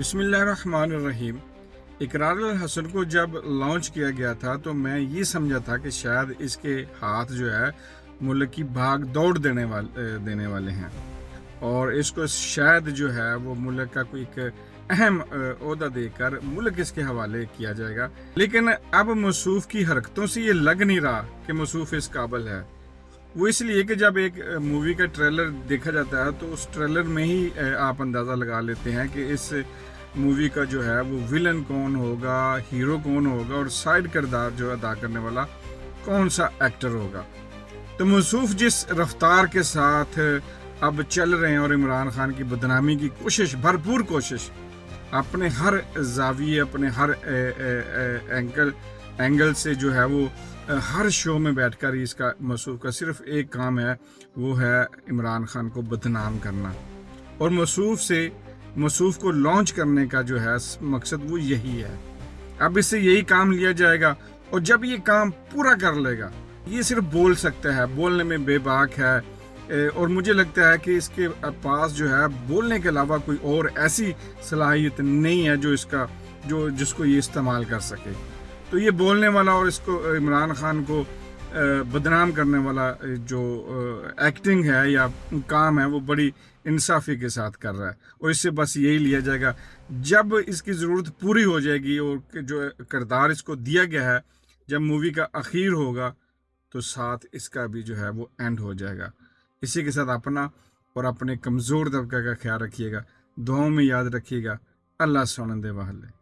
بسم اللہ الرحمن الرحیم۔ اقرار الحسن کو جب لانچ کیا گیا تھا تو میں یہ سمجھا تھا کہ شاید اس کے ہاتھ جو ہے ملک کی بھاگ دوڑ دینے والے ہیں، اور اس کو شاید جو ہے وہ ملک کا کوئی ایک اہم عہدہ دے کر ملک اس کے حوالے کیا جائے گا۔ لیکن اب موصوف کی حرکتوں سے یہ لگ نہیں رہا کہ موصوف اس قابل ہے۔ وہ اس لیے کہ جب ایک مووی کا ٹریلر دیکھا جاتا ہے تو اس ٹریلر میں ہی آپ اندازہ لگا لیتے ہیں کہ اس مووی کا جو ہے وہ ویلن کون ہوگا، ہیرو کون ہوگا، اور سائیڈ کردار جو ادا کرنے والا کون سا ایکٹر ہوگا۔ تو موصوف جس رفتار کے ساتھ اب چل رہے ہیں اور عمران خان کی بدنامی کی کوشش، بھرپور کوشش، اپنے ہر زاویے، اپنے ہر اینگل سے جو ہے وہ ہر شو میں بیٹھ کر اس کا موصوف کا صرف ایک کام ہے، وہ ہے عمران خان کو بدنام کرنا۔ اور موصوف کو لانچ کرنے کا جو ہے مقصد وہ یہی ہے۔ اب اس سے یہی کام لیا جائے گا، اور جب یہ کام پورا کر لے گا، یہ صرف بول سکتا ہے، بولنے میں بے باک ہے، اور مجھے لگتا ہے کہ اس کے پاس جو ہے بولنے کے علاوہ کوئی اور ایسی صلاحیت نہیں ہے جس کو یہ استعمال کر سکے۔ تو یہ بولنے والا اور اس کو عمران خان کو بدنام کرنے والا جو ایکٹنگ ہے یا کام ہے وہ بڑی انصافی کے ساتھ کر رہا ہے، اور اس سے بس یہی لیا جائے گا جب اس کی ضرورت پوری ہو جائے گی اور جو کردار اس کو دیا گیا ہے جب مووی کا اخیر ہوگا تو ساتھ اس کا بھی جو ہے وہ اینڈ ہو جائے گا۔ اسی کے ساتھ اپنا اور اپنے کمزور طبقہ کا خیال رکھیے گا، دعاؤں میں یاد رکھیے گا۔ اللہ سونندے والے۔